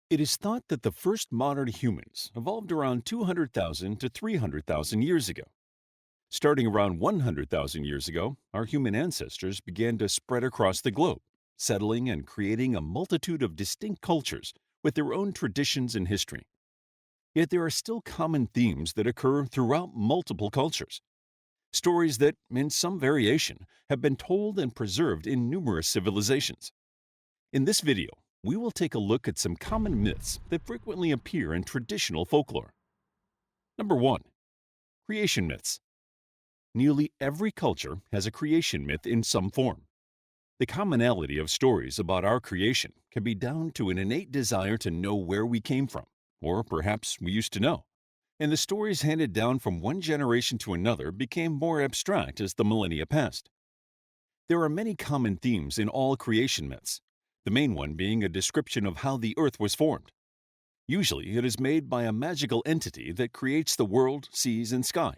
It is thought that the first modern humans evolved around 200,000 to 300,000 years ago. Starting around 100,000 years ago, our human ancestors began to spread across the globe, settling and creating a multitude of distinct cultures with their own traditions and history. Yet there are still common themes that occur throughout multiple cultures. Stories that, in some variation, have been told and preserved in numerous civilizations. In this video, we will take a look at some common myths that frequently appear in traditional folklore. Number 1. Creation myths. Nearly every culture has a creation myth in some form. The commonality of stories about our creation can be down to an innate desire to know where we came from, or perhaps we used to know. And the stories handed down from one generation to another became more abstract as the millennia passed. There are many common themes in all creation myths, the main one being a description of how the earth was formed. Usually, it is made by a magical entity that creates the world, seas, and sky.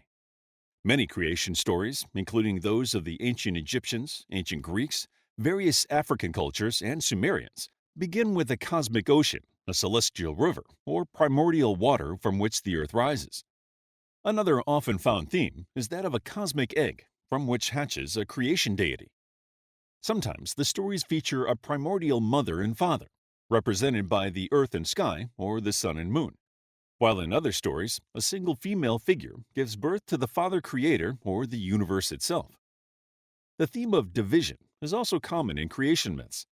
Many creation stories, including those of the ancient Egyptians, ancient Greeks, various African cultures, and Sumerians, begin with a cosmic ocean, a celestial river, or primordial water from which the earth rises. Another often found theme is that of a cosmic egg, from which hatches a creation deity. Sometimes the stories feature a primordial mother and father, represented by the earth and sky or the sun and moon, while in other stories, a single female figure gives birth to the father creator or the universe itself. The theme of division is also common in creation myths,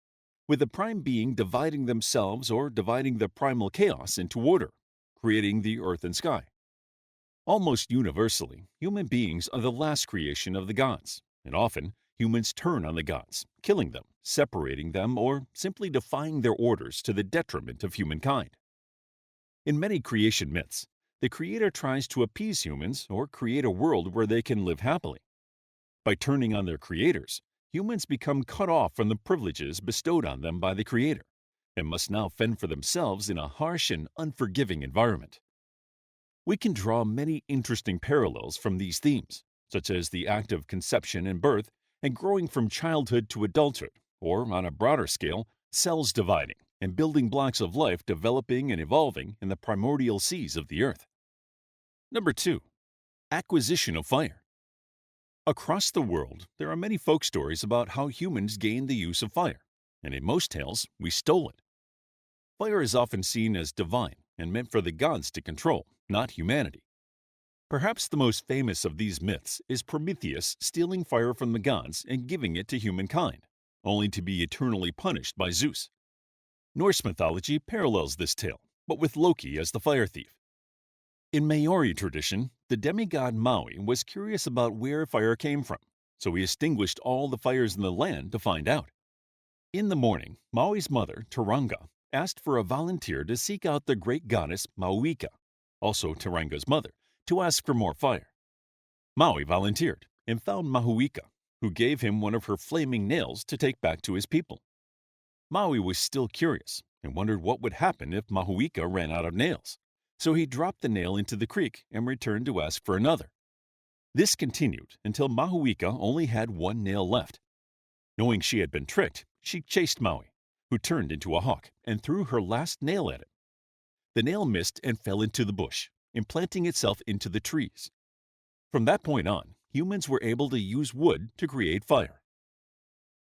with the prime being dividing themselves or dividing the primal chaos into order, creating the earth and sky. Almost universally, human beings are the last creation of the gods, and often humans turn on the gods, killing them, separating them, or simply defying their orders to the detriment of humankind. In many creation myths, the creator tries to appease humans or create a world where they can live happily. By turning on their creators, humans become cut off from the privileges bestowed on them by the creator and must now fend for themselves in a harsh and unforgiving environment. We can draw many interesting parallels from these themes, such as the act of conception and birth and growing from childhood to adulthood, or on a broader scale, cells dividing and building blocks of life developing and evolving in the primordial seas of the earth. Number 2. Acquisition of fire. Across the world, there are many folk stories about how humans gained the use of fire, and in most tales, we stole it. Fire is often seen as divine and meant for the gods to control, not humanity. Perhaps the most famous of these myths is Prometheus stealing fire from the gods and giving it to humankind, only to be eternally punished by Zeus. Norse mythology parallels this tale, but with Loki as the fire thief. In Maori tradition, the demigod Maui was curious about where fire came from, so he extinguished all the fires in the land to find out. In the morning, Maui's mother, Turanga, asked for a volunteer to seek out the great goddess Mauika, also Turanga's mother, to ask for more fire. Maui volunteered and found Mahuika, who gave him one of her flaming nails to take back to his people. Maui was still curious and wondered what would happen if Mahuika ran out of nails, so he dropped the nail into the creek and returned to ask for another. This continued until Mahuika only had one nail left. Knowing she had been tricked, she chased Maui, who turned into a hawk and threw her last nail at him. The nail missed and fell into the bush, implanting itself into the trees. From that point on, humans were able to use wood to create fire.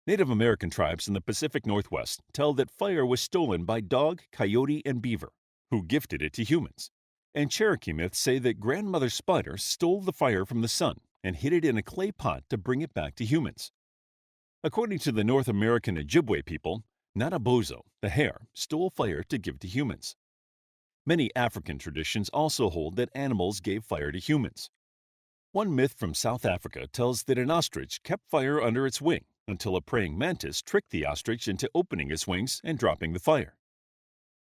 Native American tribes in the Pacific Northwest tell that fire was stolen by dog, coyote, and beaver, who gifted it to humans. And Cherokee myths say that Grandmother Spider stole the fire from the sun and hid it in a clay pot to bring it back to humans. According to the North American Ojibwe people, Nanabozo, the heir, stole fire to give to humans. Many African traditions also hold that animals gave fire to humans. One myth from South Africa tells that an ostrich kept fire under its wing until a praying mantis tricked the ostrich into opening its wings and dropping the fire.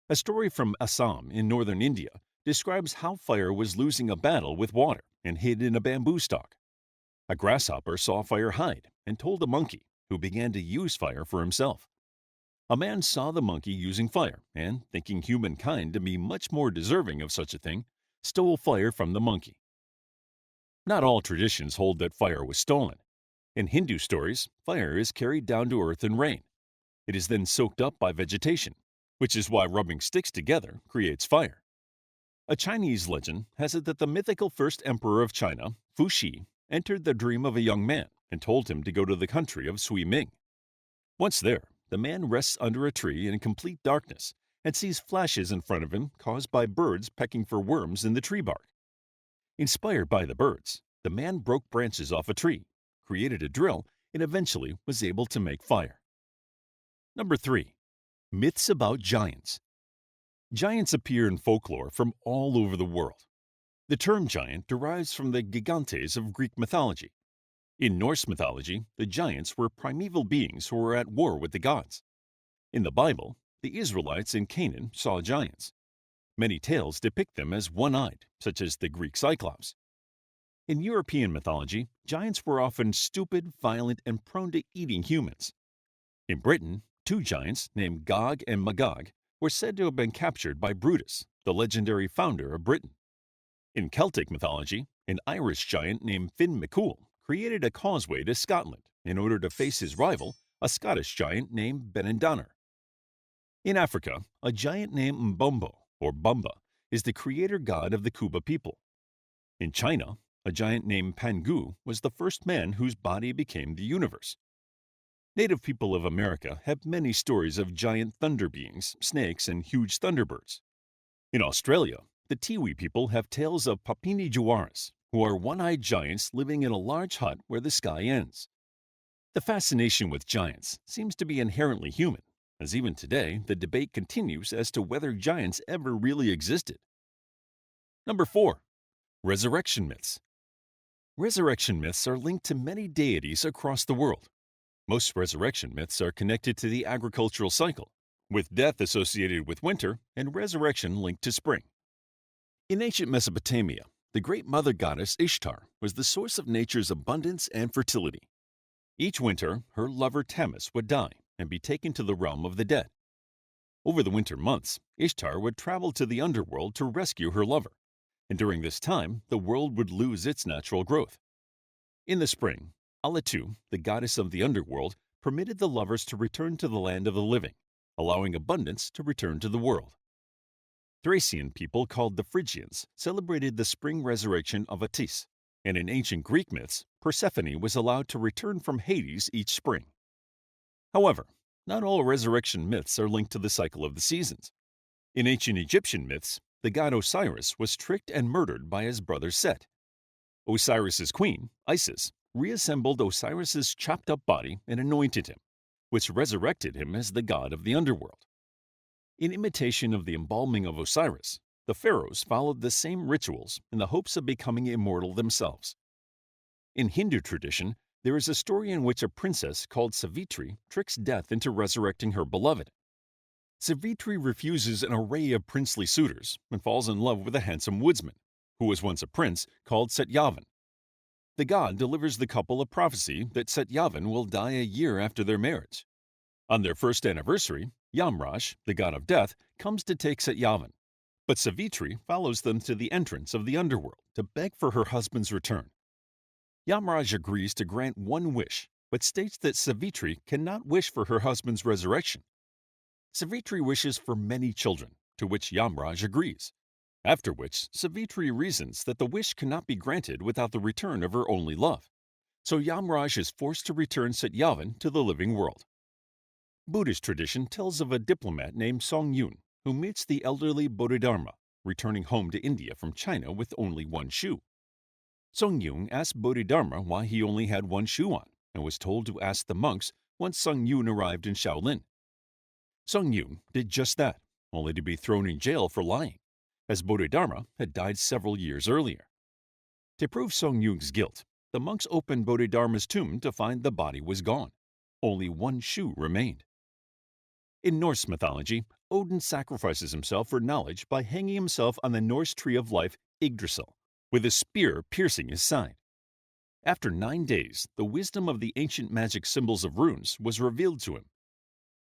A story from Assam in northern India describes how fire was losing a battle with water and hid in a bamboo stalk. A grasshopper saw fire hide and told a monkey, who began to use fire for himself. A man saw the monkey using fire and, thinking humankind to be much more deserving of such a thing, stole fire from the monkey. Not all traditions hold that fire was stolen. In Hindu stories, fire is carried down to earth in rain. It is then soaked up by vegetation, which is why rubbing sticks together creates fire. A Chinese legend has it that the mythical first emperor of China, Fuxi, entered the dream of a young man and told him to go to the country of Sui Ming. Once there, the man rests under a tree in complete darkness and sees flashes in front of him caused by birds pecking for worms in the tree bark. Inspired by the birds, the man broke branches off a tree, created a drill, and eventually was able to make fire. Number 3. Myths about giants. Giants appear in folklore from all over the world. The term giant derives from the gigantes of Greek mythology. In Norse mythology, the giants were primeval beings who were at war with the gods. In the Bible, the Israelites in Canaan saw giants. Many tales depict them as one-eyed, such as the Greek Cyclops. In European mythology, giants were often stupid, violent, and prone to eating humans. In Britain, two giants named Gog and Magog were said to have been captured by Brutus, the legendary founder of Britain. In Celtic mythology, an Irish giant named Finn McCool created a causeway to Scotland in order to face his rival, a Scottish giant named Benendaner. In Africa, a giant named Mbombo, or Bumba, is the creator god of the Kuba people. In China, a giant named Pangu was the first man whose body became the universe. Native people of America have many stories of giant thunder beings, snakes, and huge thunderbirds. In Australia, the Tiwi people have tales of Papini Juarez, who are one-eyed giants living in a large hut where the sky ends. The fascination with giants seems to be inherently human, as even today the debate continues as to whether giants ever really existed. Number 4. Resurrection myths. Resurrection myths are linked to many deities across the world. Most resurrection myths are connected to the agricultural cycle, with death associated with winter and resurrection linked to spring. In ancient Mesopotamia, the great mother goddess Ishtar was the source of nature's abundance and fertility. Each winter, her lover Tammuz would die and be taken to the realm of the dead. Over the winter months, Ishtar would travel to the underworld to rescue her lover, and during this time, the world would lose its natural growth. In the spring, Alatu, the goddess of the underworld, permitted the lovers to return to the land of the living, allowing abundance to return to the world. Thracian people called the Phrygians celebrated the spring resurrection of Atis, and in ancient Greek myths, Persephone was allowed to return from Hades each spring. However, not all resurrection myths are linked to the cycle of the seasons. In ancient Egyptian myths, the god Osiris was tricked and murdered by his brother Set. Osiris's queen, Isis, reassembled Osiris's chopped-up body and anointed him, which resurrected him as the god of the underworld. In imitation of the embalming of Osiris, the pharaohs followed the same rituals in the hopes of becoming immortal themselves. In Hindu tradition, there is a story in which a princess called Savitri tricks death into resurrecting her beloved. Savitri refuses an array of princely suitors and falls in love with a handsome woodsman, who was once a prince, called Satyavan. The god delivers the couple a prophecy that Satyavan will die a year after their marriage. On their first anniversary, Yamraj, the god of death, comes to take Satyavan, but Savitri follows them to the entrance of the underworld to beg for her husband's return. Yamraj agrees to grant one wish, but states that Savitri cannot wish for her husband's resurrection. Savitri wishes for many children, to which Yamraj agrees, after which Savitri reasons that the wish cannot be granted without the return of her only love, so Yamraj is forced to return Satyavan to the living world. Buddhist tradition tells of a diplomat named Song Yun who meets the elderly Bodhidharma, returning home to India from China with only one shoe. Song Yun asked Bodhidharma why he only had one shoe on and was told to ask the monks once Song Yun arrived in Shaolin. Song Yun did just that, only to be thrown in jail for lying, as Bodhidharma had died several years earlier. To prove Song Yun's guilt, the monks opened Bodhidharma's tomb to find the body was gone. Only one shoe remained. In Norse mythology, Odin sacrifices himself for knowledge by hanging himself on the Norse tree of life Yggdrasil, with a spear piercing his side. After 9 days, the wisdom of the ancient magic symbols of runes was revealed to him.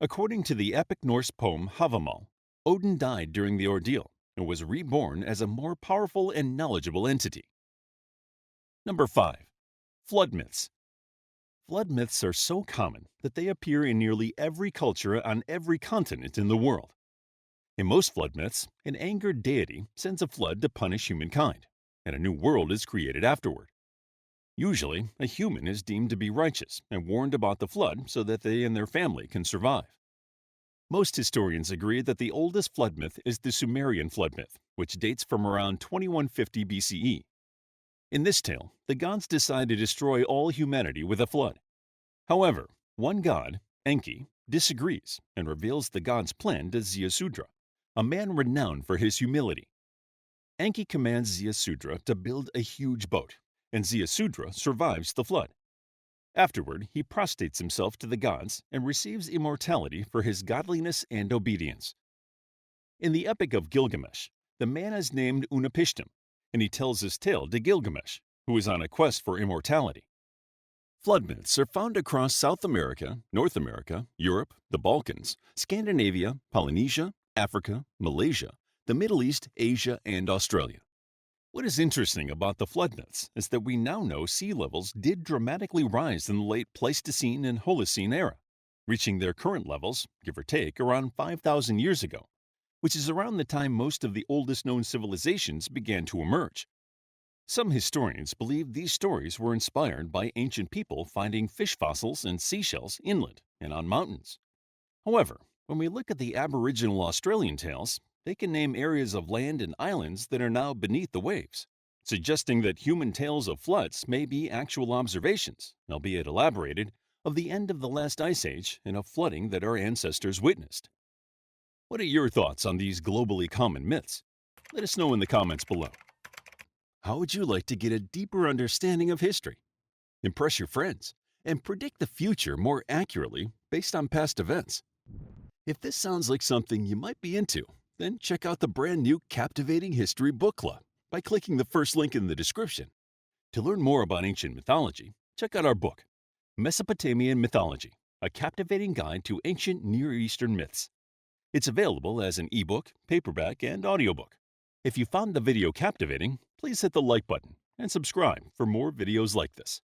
According to the epic Norse poem Havamal, Odin died during the ordeal and was reborn as a more powerful and knowledgeable entity. Number 5. Flood myths. Flood myths are so common that they appear in nearly every culture on every continent in the world. In most flood myths, an angered deity sends a flood to punish humankind, and a new world is created afterward. Usually, a human is deemed to be righteous and warned about the flood so that they and their family can survive. Most historians agree that the oldest flood myth is the Sumerian flood myth, which dates from around 2150 BCE. In this tale, the gods decide to destroy all humanity with a flood. However, one god, Enki, disagrees and reveals the god's plan to Ziusudra, a man renowned for his humility. Enki commands Ziusudra to build a huge boat, and Ziusudra survives the flood. Afterward, he prostrates himself to the gods and receives immortality for his godliness and obedience. In the Epic of Gilgamesh, the man is named Unapishtim, and he tells his tale to Gilgamesh, who is on a quest for immortality. Flood myths are found across South America, North America, Europe, the Balkans, Scandinavia, Polynesia, Africa, Malaysia, the Middle East, Asia, and Australia. What is interesting about the flood myths is that we now know sea levels did dramatically rise in the late Pleistocene and Holocene era, reaching their current levels, give or take, around 5,000 years ago, which is around the time most of the oldest known civilizations began to emerge. Some historians believe these stories were inspired by ancient people finding fish fossils and seashells inland and on mountains. However, when we look at the Aboriginal Australian tales, they can name areas of land and islands that are now beneath the waves, suggesting that human tales of floods may be actual observations, albeit elaborated, of the end of the last ice age and of flooding that our ancestors witnessed. What are your thoughts on these globally common myths? Let us know in the comments below. How would you like to get a deeper understanding of history, impress your friends, and predict the future more accurately based on past events? If this sounds like something you might be into, then check out the brand new Captivating History Book Club by clicking the first link in the description. To learn more about ancient mythology, check out our book, Mesopotamian Mythology, a captivating guide to ancient Near Eastern myths. It's available as an ebook, paperback, and audiobook. If you found the video captivating, please hit the like button and subscribe for more videos like this.